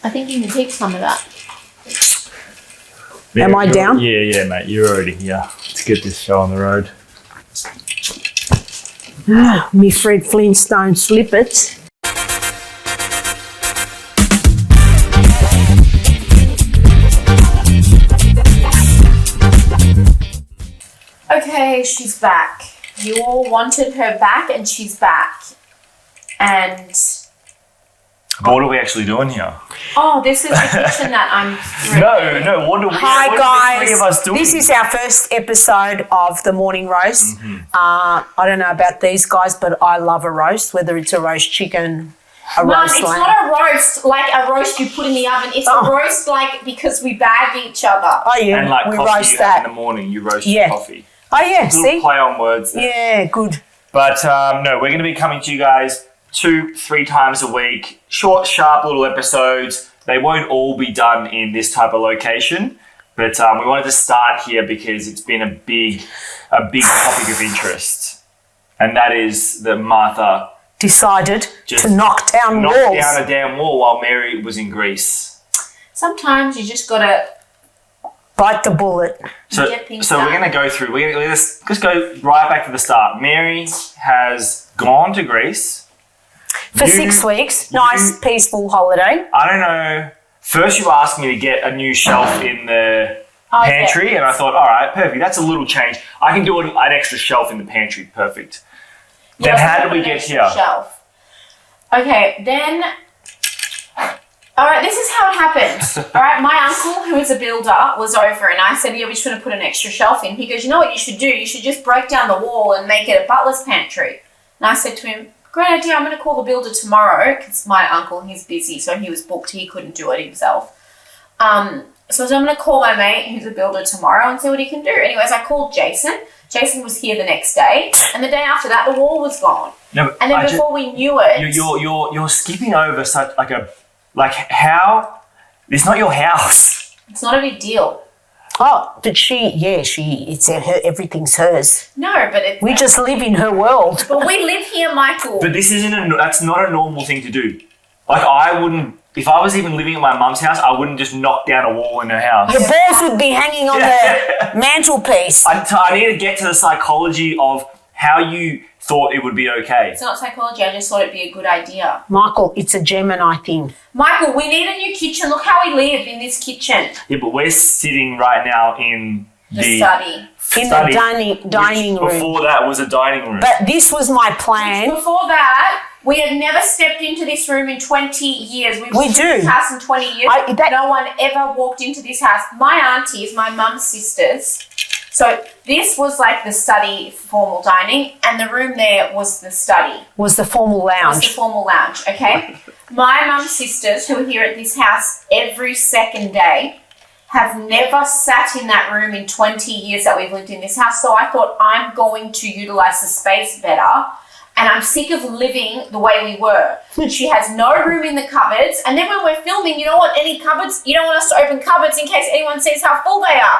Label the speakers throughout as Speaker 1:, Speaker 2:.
Speaker 1: I think you can take some of that.
Speaker 2: Yeah,
Speaker 3: Am I down?
Speaker 2: Yeah, mate. You're already here. Let's get this show on the road.
Speaker 3: Me Fred Flintstone slippers.
Speaker 1: Okay, she's back. You all wanted her back, and she's back. And
Speaker 2: What are we actually doing here?
Speaker 1: this is the kitchen that I'm.
Speaker 2: No. What are we?
Speaker 3: Hi
Speaker 2: what
Speaker 3: guys,
Speaker 2: are the three of us doing?
Speaker 3: this is our first episode of the morning roast. I don't know about these guys, but I love a roast, whether it's a roast chicken, a
Speaker 1: Mum,
Speaker 3: roast
Speaker 1: it's
Speaker 3: lamb.
Speaker 1: not a roast like a roast you put in the oven. It's a roast like because we bag each other.
Speaker 3: Oh yeah,
Speaker 2: And like
Speaker 3: we
Speaker 2: coffee
Speaker 3: roast
Speaker 2: you
Speaker 3: that.
Speaker 2: have in the morning, you roast
Speaker 3: Yeah.
Speaker 2: your coffee.
Speaker 3: Oh yeah,
Speaker 2: Little
Speaker 3: see?
Speaker 2: play on words there.
Speaker 3: Yeah, good.
Speaker 2: But no, we're going to be coming to you guys 2-3 times a week. Short, sharp little episodes. They won't all be done in this type of location. But we wanted to start here because it's been a big topic of interest. And that is that Martha
Speaker 3: Decided
Speaker 2: Just
Speaker 3: to knock down
Speaker 2: knocked
Speaker 3: walls.
Speaker 2: down a damn wall while Mary was in Greece.
Speaker 1: Sometimes you just gotta.
Speaker 3: Bite the bullet.
Speaker 2: So,
Speaker 1: Get things
Speaker 2: we're
Speaker 1: done.
Speaker 2: going to go through. Let's just go right back to the start. Mary has gone to Greece.
Speaker 3: For
Speaker 2: You-
Speaker 3: 6 weeks. Nice, peaceful holiday.
Speaker 2: I don't know. First, you asked me to get a new shelf in the pantry, and I thought, all right, perfect. That's a little change. I can do an extra shelf in the pantry. Perfect. Then how did we get here?
Speaker 1: Shelf. Okay, then. All right, this is how it happened. All right, my uncle, who is a builder, was over, and I said, yeah, we should have put an extra shelf in. He goes, you know what you should do? You should just break down the wall and make it a butler's pantry. And I said to him, great idea, I'm going to call the builder tomorrow, because my uncle, he's busy, so he was booked, he couldn't do it himself. So I said, I'm going to call my mate, who's a builder, tomorrow and see what he can do. Anyways, I called Jason. Jason was here the next day, and the day after that, the wall was gone.
Speaker 2: No,
Speaker 1: And then before we knew it...
Speaker 2: You're skipping over such how? It's not your house.
Speaker 1: It's not a big deal.
Speaker 3: Oh, but it's her, everything's hers.
Speaker 1: No, but it's...
Speaker 3: We just live in her world.
Speaker 1: But we live here, Michael.
Speaker 2: But this isn't that's not a normal thing to do. Like, I wouldn't, if I was even living at my mum's house, I wouldn't just knock down a wall in her house.
Speaker 3: Your balls would be hanging on the mantelpiece.
Speaker 2: I need to get to the psychology of how you thought it would be okay.
Speaker 1: It's not psychology, I just thought it'd be a good idea.
Speaker 3: Michael, it's a Gemini thing.
Speaker 1: Michael, we need a new kitchen. Look how we live in this kitchen.
Speaker 2: Yeah, but we're sitting right now in
Speaker 1: The study.
Speaker 3: In
Speaker 2: study,
Speaker 3: the dining
Speaker 2: which
Speaker 3: room.
Speaker 2: Before that was a dining room.
Speaker 3: But this was my plan.
Speaker 1: Before that, we have never stepped into this room in 20 years. We've lived in this house in 20 years. No one ever walked into this house. My aunties, my mum's sisters. So this was like the study, formal dining, and the room there was the study.
Speaker 3: Was the formal lounge.
Speaker 1: Was the formal lounge, okay? My mum's sisters, who are here at this house every second day, have never sat in that room in 20 years that we've lived in this house. So I thought, I'm going to utilise the space better. And I'm sick of living the way we were. She has no room in the cupboards. And then when we're filming, you don't want any cupboards. You don't want us to open cupboards in case anyone sees how full they are.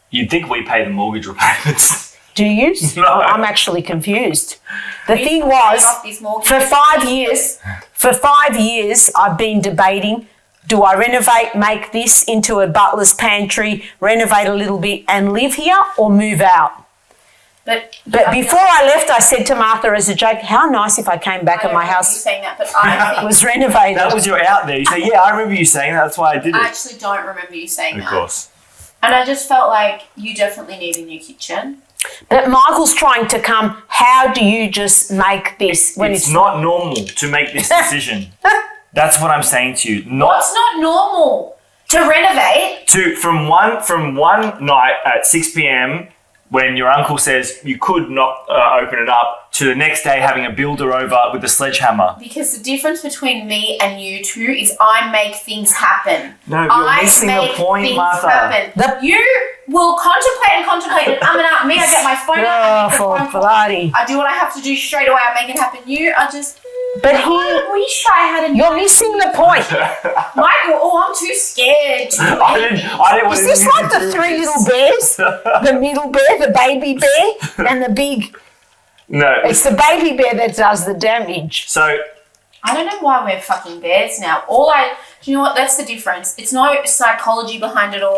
Speaker 2: You'd think we pay the mortgage repayments.
Speaker 3: Do you?
Speaker 2: No.
Speaker 3: I'm actually confused. The
Speaker 1: We
Speaker 3: thing
Speaker 1: pay
Speaker 3: was,
Speaker 1: off these mortgages.
Speaker 3: for 5 years, I've been debating, do I renovate, make this into a butler's pantry, renovate a little bit and live here, or move out?
Speaker 1: But
Speaker 3: before I left, I said to Martha as a joke, how nice if I came back and my
Speaker 1: You
Speaker 3: house
Speaker 1: saying that, but I think
Speaker 3: was renovated.
Speaker 2: That was your out there. You say, yeah, I remember you saying that. That's why I did it.
Speaker 1: I actually don't remember you saying
Speaker 2: Of
Speaker 1: that.
Speaker 2: course.
Speaker 1: And I just felt like you definitely need a new kitchen.
Speaker 3: But Michael's trying to come, how do you just make this when
Speaker 2: It's not normal to make this decision. That's what I'm saying to you.
Speaker 1: What's not normal? To renovate?
Speaker 2: From one night at 6 p.m. when your uncle says you could not open it up, to the next day having a builder over with a sledgehammer.
Speaker 1: Because the difference between me and you two is I make things happen.
Speaker 2: No, you're missing the point, Martha.
Speaker 1: You will contemplate and me, I get my phone out, I make the phone call. I do what I have to do straight away, I make it happen. You are just...
Speaker 3: But
Speaker 1: I wish I had a...
Speaker 3: You're missing the point.
Speaker 1: Michael, I'm too scared.
Speaker 2: I didn't want
Speaker 3: Is this like the three little bears? The middle bear, the baby bear, and the big...
Speaker 2: No.
Speaker 3: It's the baby bear that does the damage.
Speaker 2: So,
Speaker 1: I don't know why we're fucking bears now. Do you know what? That's the difference. It's no psychology behind it all.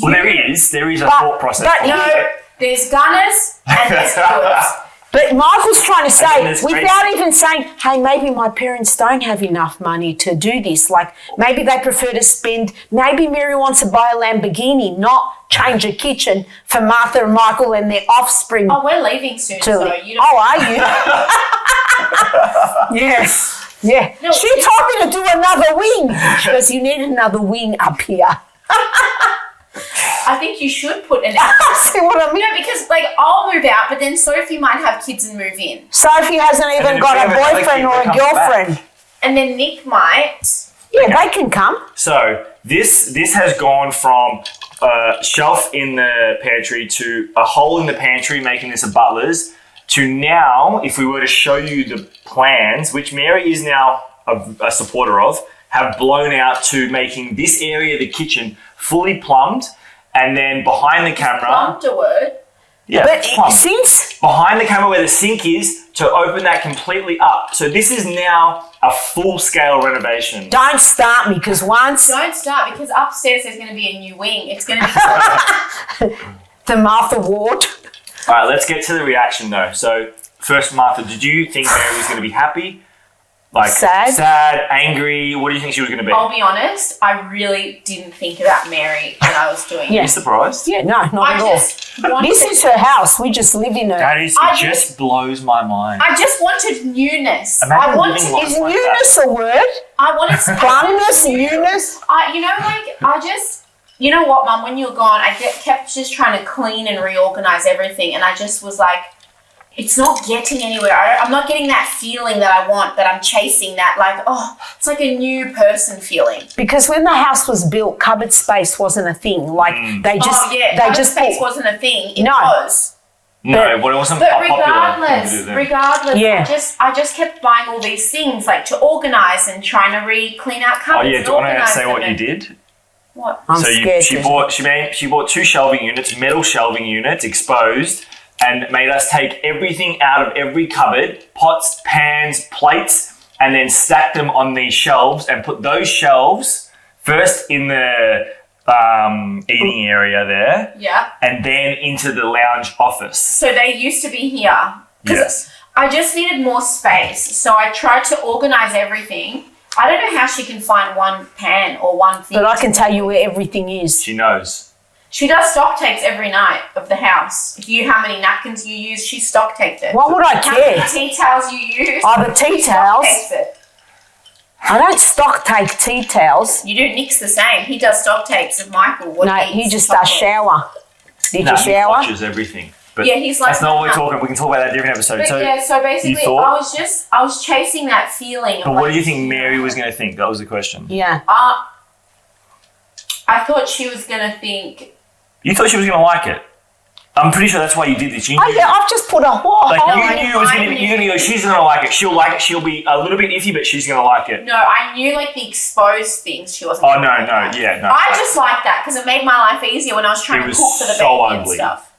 Speaker 2: Well, there is a thought process.
Speaker 3: but
Speaker 1: No, there's gunners and there's doers.
Speaker 3: But Michael's trying to say,
Speaker 2: there's
Speaker 3: without even saying, hey, maybe my parents don't have enough money to do this. Like, maybe they prefer to spend, maybe Mary wants to buy a Lamborghini, not change a kitchen for Martha and Michael and their offspring.
Speaker 1: Oh, we're leaving soon, so you don't...
Speaker 3: Oh, are you? Yes. Yeah.
Speaker 1: No,
Speaker 3: she told me to do another wing. She goes, you need another wing up here.
Speaker 1: I think you should put an
Speaker 3: See what I mean?
Speaker 1: No, because like I'll move out, but then Sophie might have kids and move in.
Speaker 3: Sophie hasn't even
Speaker 2: then
Speaker 3: got
Speaker 2: if
Speaker 3: a
Speaker 2: we have another
Speaker 3: boyfriend
Speaker 2: kid
Speaker 3: or
Speaker 2: that
Speaker 3: a
Speaker 2: comes
Speaker 3: girlfriend.
Speaker 1: And then Nick might.
Speaker 3: Yeah, they can come.
Speaker 2: So this has gone from a shelf in the pantry to a hole in the pantry, making this a butler's, to now, if we were to show you the plans, which Mary is now a supporter of, have blown out to making this area, the kitchen, fully plumbed, and then behind the camera...
Speaker 1: Plumbed a word.
Speaker 2: Yeah,
Speaker 3: But
Speaker 2: plumbed.
Speaker 3: since
Speaker 2: Behind the camera where the sink is, to open that completely up. So this is now a full-scale renovation.
Speaker 3: don't start me, because once
Speaker 1: Don't start because upstairs there's going to be a new wing. It's going to be
Speaker 3: the Martha Ward,
Speaker 2: All right, let's get to the reaction though. So first, Martha, did you think Mary was going to be happy? Like
Speaker 3: Sad.
Speaker 2: angry? What do you think she was going to be?
Speaker 1: I'll be honest, I really didn't think about Mary when I was doing
Speaker 3: Yeah.
Speaker 2: Are you surprised?
Speaker 3: yeah, no, not
Speaker 1: I
Speaker 3: at all.
Speaker 1: just wanted,
Speaker 3: This is her house. We just live in her.
Speaker 2: That is,
Speaker 1: I
Speaker 2: it just blows my mind.
Speaker 1: I just wanted newness.
Speaker 2: Imagine
Speaker 1: I wanted,
Speaker 2: living life
Speaker 3: Is
Speaker 2: like
Speaker 3: newness a word?
Speaker 1: I wanted
Speaker 3: Plumbness, newness?
Speaker 1: you know what, Mum, when you were gone, I kept just trying to clean and reorganize everything, and I just was like, it's not getting anywhere. I'm not getting that feeling that I want, that I'm chasing, that like, oh, it's like a new person feeling.
Speaker 3: Because when the house was built, cupboard space wasn't a thing. Like they just,
Speaker 1: space wasn't a thing. It
Speaker 3: No.
Speaker 1: was.
Speaker 2: No, but it wasn't
Speaker 1: But
Speaker 2: popular.
Speaker 1: regardless,
Speaker 3: Yeah.
Speaker 1: I just kept buying all these things like to organize and trying to clean out
Speaker 2: Oh
Speaker 1: cupboards.
Speaker 2: yeah,
Speaker 1: and
Speaker 2: do you want to
Speaker 1: organize
Speaker 2: say
Speaker 1: them
Speaker 2: what you
Speaker 1: and-
Speaker 2: did?
Speaker 1: What?
Speaker 3: I'm
Speaker 2: So
Speaker 3: scared.
Speaker 2: she bought 2 shelving units, metal shelving units, exposed, and made us take everything out of every cupboard, pots, pans, plates, and then stack them on these shelves and put those shelves first in the eating area there,
Speaker 1: Yeah.
Speaker 2: and then into the lounge office.
Speaker 1: So they used to be here. 'Cause
Speaker 2: Yes.
Speaker 1: I just needed more space, so I tried to organize everything. I don't know how she can find one pan or one thing.
Speaker 3: But I can tell you where everything is.
Speaker 2: She knows.
Speaker 1: She does stock takes every night of the house. If you how many napkins you use, she stock takes it.
Speaker 3: Why would I
Speaker 1: How many
Speaker 3: care?
Speaker 1: tea towels you use,
Speaker 3: Oh, the tea
Speaker 1: stock
Speaker 3: towels.
Speaker 1: takes it.
Speaker 3: I don't stock take tea towels.
Speaker 1: You do. Nick's the same. He does stock takes of Michael. What
Speaker 3: No, he
Speaker 1: needs
Speaker 3: just
Speaker 1: stock
Speaker 3: does
Speaker 1: takes.
Speaker 3: shower. Did
Speaker 2: No,
Speaker 3: you
Speaker 2: he
Speaker 3: shower?
Speaker 2: watches everything. But
Speaker 1: Yeah, he's like
Speaker 2: that's not what we're
Speaker 1: that.
Speaker 2: talking. We can talk about that in a different episode.
Speaker 1: But
Speaker 2: So,
Speaker 1: yeah, so basically,
Speaker 2: thought?
Speaker 1: I was chasing that feeling.
Speaker 2: but what do you think Mary was going to think? That was the question.
Speaker 3: Yeah.
Speaker 1: I thought she was gonna think.
Speaker 2: You thought she was going to like it. I'm pretty sure that's why you did this. You
Speaker 3: Oh
Speaker 2: knew,
Speaker 3: yeah, I've just put a whole.
Speaker 2: like
Speaker 1: I
Speaker 2: you knew it was going to be. You're going to go. She's going to like it. She'll like it. She'll be a little bit iffy, but she's going to like it.
Speaker 1: No, I knew like the exposed things she wasn't.
Speaker 2: Oh
Speaker 1: gonna
Speaker 2: no,
Speaker 1: like
Speaker 2: no,
Speaker 1: that.
Speaker 2: yeah, no.
Speaker 1: I just liked that because it made my life easier when I was trying
Speaker 2: It
Speaker 1: to
Speaker 2: was
Speaker 1: cook for the
Speaker 2: so
Speaker 1: baby and
Speaker 2: ugly.
Speaker 1: stuff.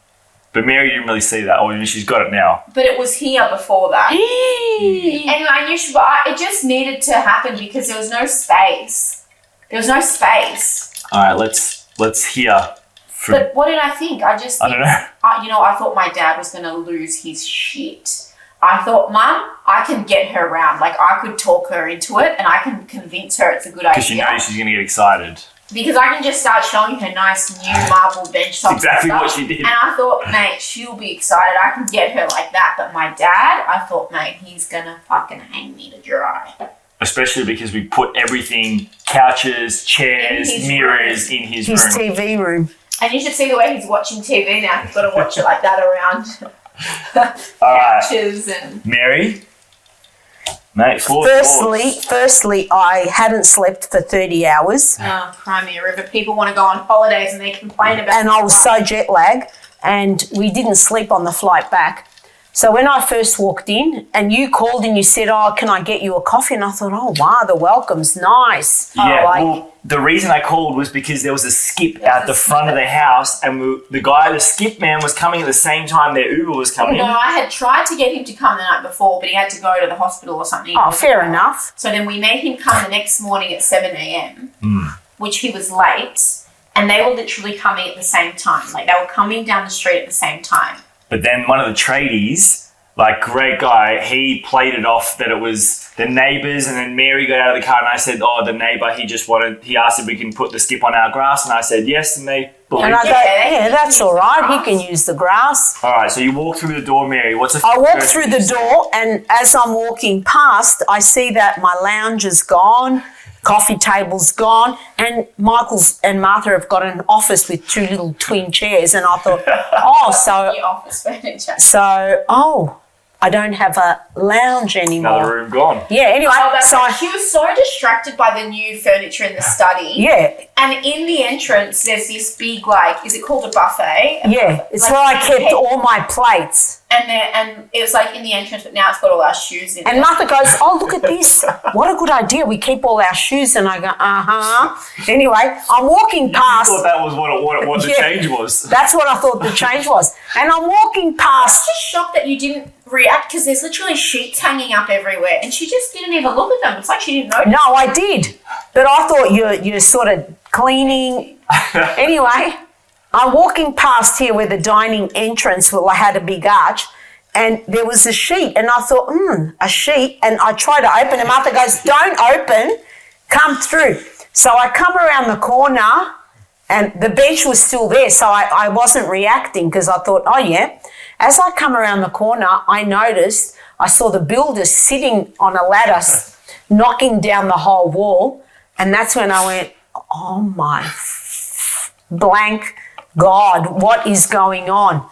Speaker 2: But Mary didn't really see that. Oh, she's got it now.
Speaker 1: But it was here before that. Anyway, I knew she. But it just needed to happen because there was no space. There was no space.
Speaker 2: All right, let's hear. From,
Speaker 1: But what did I think? I just.
Speaker 2: I don't know.
Speaker 1: I thought my dad was going to lose his shit. I thought, Mum, I can get her around. Like, I could talk her into it and I can convince her it's a good idea.
Speaker 2: Because she knows she's going to get excited.
Speaker 1: Because I can just start showing her nice new marble bench tops.
Speaker 2: Exactly
Speaker 1: and
Speaker 2: what
Speaker 1: stuff.
Speaker 2: she did.
Speaker 1: And I thought, mate, she'll be excited. I can get her like that. But my dad, I thought, mate, he's going to fucking hang me to dry.
Speaker 2: Especially because we put everything, couches, chairs,
Speaker 1: In his
Speaker 2: mirrors in his
Speaker 3: His
Speaker 2: room.
Speaker 3: TV room.
Speaker 1: And you should see the way he's watching TV now. He's got to watch it like that around
Speaker 2: All right,
Speaker 1: couches and...
Speaker 2: Mary, mate,
Speaker 3: Firstly, I hadn't slept for 30 hours.
Speaker 1: Oh, Crimea River. People want to go on holidays and they complain about
Speaker 3: And I was so jet lagged, and we didn't sleep on the flight back. So when I first walked in and you called and you said, oh, can I get you a coffee? And I thought, oh, wow, the welcome's nice.
Speaker 2: Yeah,
Speaker 3: Oh,
Speaker 2: the reason I called was because there was a skip out the front of the house, and the skip man was coming at the same time their Uber was coming.
Speaker 1: No, I had tried to get him to come the night before, but he had to go to the hospital or something.
Speaker 3: Oh, fair enough.
Speaker 1: So then we made him come the next morning at 7 a.m., which he was late, and they were literally coming at the same time. Like, they were coming down the street at the same time.
Speaker 2: But then one of the tradies, like, great guy, he played it off that it was the neighbours, and then Mary got out of the car and I said, oh, the neighbour, he asked if we can put the skip on our grass, and I said yes, and they believed.
Speaker 3: And I go,
Speaker 1: Yeah,
Speaker 3: that's all right. He can use the grass.
Speaker 2: All right, so you walk through the door, Mary. What's the
Speaker 3: I walk
Speaker 2: first
Speaker 3: through
Speaker 2: thing
Speaker 3: the
Speaker 2: you say?
Speaker 3: door, and as I'm walking past, I see that my lounge is gone, coffee table's gone, and Michael's and Martha have got an office with two little twin chairs. And I thought,
Speaker 1: The office furniture.
Speaker 3: I don't have a lounge anymore.
Speaker 2: Another room gone.
Speaker 3: Yeah, anyway,
Speaker 1: Oh, that's
Speaker 3: so
Speaker 1: right. She was so distracted by the new furniture in the study.
Speaker 3: yeah,
Speaker 1: And in the entrance, there's this big, like, is it called a buffet?
Speaker 3: yeah, it's
Speaker 1: Like,
Speaker 3: where I kept all my plates.
Speaker 1: And it was like in the entrance, but now it's got all our shoes in
Speaker 3: And
Speaker 1: it.
Speaker 3: Martha goes, oh, look at this. What a good idea. We keep all our shoes. And I go, uh-huh. Anyway, I'm walking
Speaker 2: I
Speaker 3: past.
Speaker 2: thought that was what the
Speaker 3: Yeah.
Speaker 2: change was.
Speaker 3: That's what I thought the change was. And I'm walking
Speaker 1: I was
Speaker 3: past.
Speaker 1: just shocked that you didn't react because there's literally sheets hanging up everywhere, and she just didn't even look at them. It's like she didn't notice.
Speaker 3: No, I did. But I thought you're sort of cleaning. Anyway, I'm walking past here where the dining entrance, well, I had a big arch, and there was a sheet. And I thought, a sheet. And I tried to open, and Martha goes, don't open, come through. So I come around the corner, and the bench was still there. So I wasn't reacting because I thought, oh, yeah. As I come around the corner, I saw the builder sitting on a ladder, knocking down the whole wall. And that's when I went, oh my blank God, what is going on?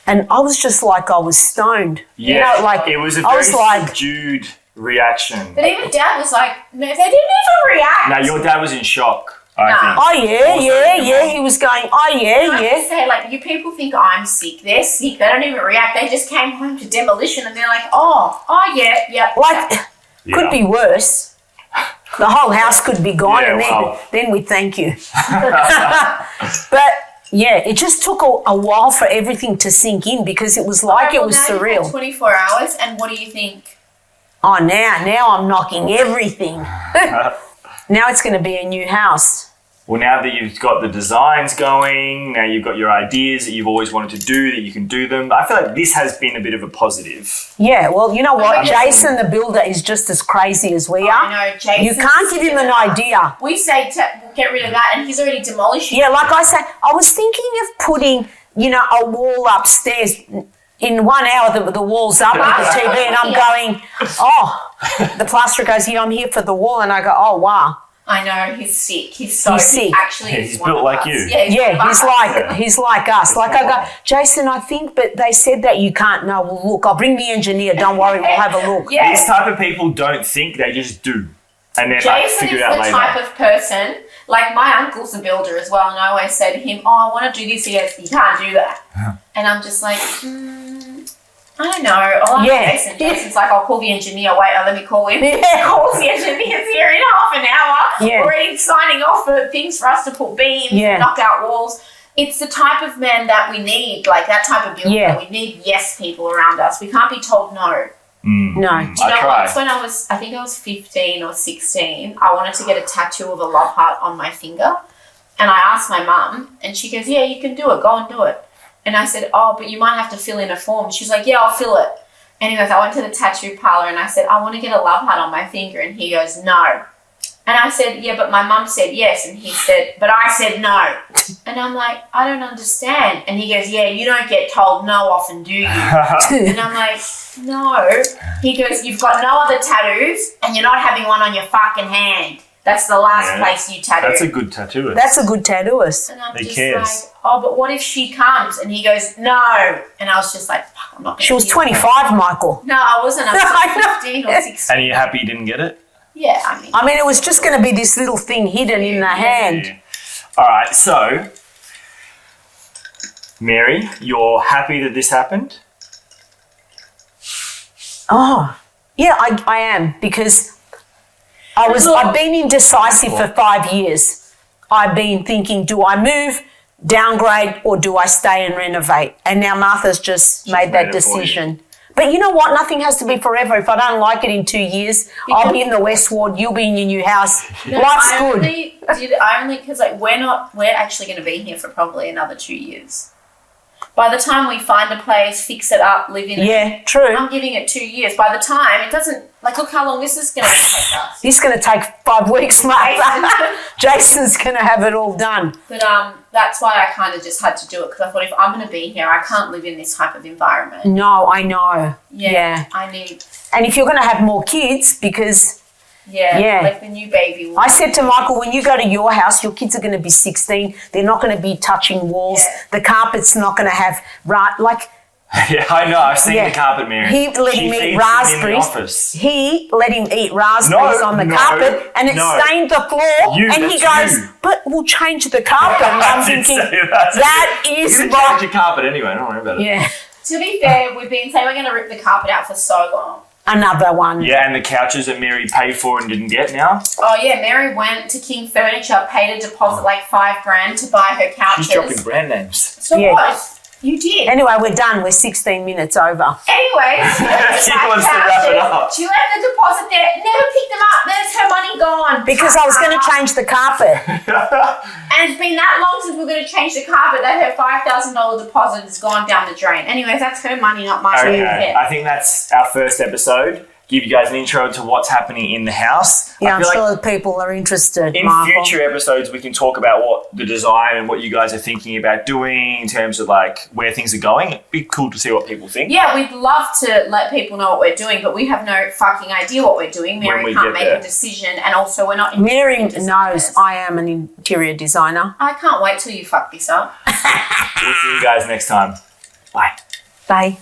Speaker 3: And I was just like, I was stoned.
Speaker 2: Yeah,
Speaker 3: You know, like,
Speaker 2: it was a
Speaker 3: I
Speaker 2: very
Speaker 3: was like,
Speaker 2: subdued reaction.
Speaker 1: But even Dad was like, no, they didn't even react.
Speaker 2: Now, your dad was in shock, I
Speaker 1: No.
Speaker 2: think.
Speaker 3: oh yeah,
Speaker 2: Also,
Speaker 3: yeah. He was going, oh
Speaker 1: I
Speaker 3: yeah,
Speaker 1: have
Speaker 3: yeah.
Speaker 1: to say, like, you people think I'm sick. They're sick. They don't even react. They just came home to demolition, and they're like, oh, yeah.
Speaker 3: Like,
Speaker 2: Yeah.
Speaker 3: could be worse. The whole house could be gone,
Speaker 2: Yeah,
Speaker 3: and
Speaker 2: wow.
Speaker 3: then we thank you. But yeah, it just took a while for everything to sink in because it was like it was
Speaker 1: now you've had
Speaker 3: surreal.
Speaker 1: 24 hours, and what do you think?
Speaker 3: Oh, now I'm knocking everything. Now it's going to be a new house.
Speaker 2: Well, now that you've got the designs going, now you've got your ideas that you've always wanted to do, that you can do them. I feel like this has been a bit of a positive.
Speaker 3: Yeah, well, you know what?
Speaker 1: but yes.
Speaker 3: Jason, the builder, is just as crazy as we are.
Speaker 1: I know, Jason.
Speaker 3: You can't give him an idea.
Speaker 1: We say to get rid of that, and he's already demolishing.
Speaker 3: Yeah, like I say, I was thinking of putting, a wall upstairs. In 1 hour, the wall's up with the TV, and I'm going, the plasterer goes, I'm here for the wall. And I go, oh, wow.
Speaker 1: I know, he's sick. He's so
Speaker 3: He's sick.
Speaker 1: Actually,
Speaker 2: Yeah,
Speaker 1: is
Speaker 2: he's
Speaker 1: one
Speaker 2: built
Speaker 1: of
Speaker 2: like
Speaker 1: us.
Speaker 2: you.
Speaker 1: Yeah, one of us.
Speaker 3: He's like us. Like I go, Jason, I think, but they said that you can't. No, well, look, I'll bring the engineer. Don't worry, we'll have a look.
Speaker 1: Yeah.
Speaker 2: These type of people don't think, they just do. And then like,
Speaker 1: Jason
Speaker 2: figure
Speaker 1: is
Speaker 2: it out
Speaker 1: the
Speaker 2: later.
Speaker 1: type of person, like my uncle's a builder as well, and I always say to him, I want to do this. He goes, you can't do that. And I'm just like, I don't know. I'll ask
Speaker 3: Yeah.
Speaker 1: Jason. Jason's like, I'll call the engineer. Wait, let me call him.
Speaker 3: Yeah.
Speaker 1: Calls the engineer's here in half an hour.
Speaker 3: Yeah.
Speaker 1: Already signing off for things for us to put beams,
Speaker 3: Yeah.
Speaker 1: knock out walls. It's the type of man that we need, like that type of builder.
Speaker 3: Yeah.
Speaker 1: We need yes people around us. We can't be told no.
Speaker 3: No.
Speaker 1: Do you
Speaker 2: I
Speaker 1: know
Speaker 2: try.
Speaker 1: once when I think I was 15 or 16, I wanted to get a tattoo of a love heart on my finger. And I asked my mum, and she goes, yeah, you can do it. Go and do it. And I said, oh, but you might have to fill in a form. She's like, yeah, I'll fill it. Anyways, I went to the tattoo parlor and I said, I want to get a love heart on my finger. And he goes, no. And I said, yeah, but my mum said yes. And he said, but I said no. And I'm like, I don't understand. And he goes, yeah, you don't get told no often, do you? And I'm like, no. He goes, you've got no other tattoos and you're not having one on your fucking hand. That's the last place you tattoo.
Speaker 2: That's a good tattooist.
Speaker 3: That's a good tattooist.
Speaker 1: And I'm
Speaker 2: He
Speaker 1: just
Speaker 2: cares.
Speaker 1: like, oh, but what if she comes? And he goes, no. And I was just like, fuck, I'm not going to
Speaker 3: She was 25, Michael.
Speaker 1: No, I wasn't. I was like 15 or 16.
Speaker 2: And are you happy you didn't get it?
Speaker 1: Yeah, I mean.
Speaker 3: I mean, it was just going to be this little thing hidden in the hand.
Speaker 2: Yeah. All right, so, Mary, you're happy that this happened?
Speaker 3: Oh, yeah, I am because I've been indecisive for 5 years. I've been thinking, do I move, downgrade, or do I stay and renovate? And now Martha's just made that decision. But you know what? Nothing has to be forever. If I don't like it in 2 years, I'll be in the West Ward, you'll be in your new house. Life's good.
Speaker 1: Only because like we're actually going to be here for probably another 2 years. By the time we find a place, fix it up, live in it.
Speaker 3: Yeah, true.
Speaker 1: I'm giving it 2 years. By the time it doesn't, like, look how long this is going to take us.
Speaker 3: This is going to take 5 weeks, Martha. Jason's going to have it all done.
Speaker 1: But that's why I kind of just had to do it because I thought if I'm going to be here, I can't live in this type of environment.
Speaker 3: No, I know. Yeah.
Speaker 1: I need.
Speaker 3: And if you're going to have more kids, because...
Speaker 1: Yeah, like the new baby.
Speaker 3: I said to Michael, when you go to your house, your kids are going to be 16. They're not going to be touching walls. Yeah. The carpet's not going to have,
Speaker 2: Yeah, I know. I've seen the carpet, Mary.
Speaker 3: He let him eat raspberries. He let him eat raspberries on the carpet and it stained the floor. And he goes, but we'll change the carpet. And I'm thinking, that is
Speaker 2: right. Change your carpet anyway. Don't worry about it.
Speaker 3: Yeah.
Speaker 1: To be fair, we've been saying we're going to rip the carpet out for so long.
Speaker 3: Another one.
Speaker 2: Yeah, and the couches that Mary paid for and didn't get now.
Speaker 1: Oh yeah, Mary went to King Furniture, paid a deposit like $5,000 to buy her couches.
Speaker 2: She's dropping brand names.
Speaker 1: So what? You did.
Speaker 3: Anyway, we're done. We're 16 minutes over.
Speaker 1: Anyways,
Speaker 2: she wants to wrap it up.
Speaker 1: She left the deposit there, never picked them up. There's her money gone.
Speaker 3: Because I was going to change the carpet.
Speaker 1: And it's been that long since we're going to change the carpet that her $5,000 deposit has gone down the drain. Anyways, that's her money, not mine.
Speaker 2: Okay, I think that's our first episode. Give you guys an intro to what's happening in the house.
Speaker 3: Yeah, I'm sure people are interested.
Speaker 2: In future episodes, we can talk about what the design and what you guys are thinking about doing in terms of like where things are going. It'd be cool to see what people think.
Speaker 1: Yeah, we'd love to let people know what we're doing, but we have no fucking idea what we're doing. Mary can't make a decision, and also we're not.
Speaker 3: Mary knows I am an interior designer.
Speaker 1: I can't wait till you fuck this up.
Speaker 2: We'll see you guys next time. Bye.
Speaker 3: Bye.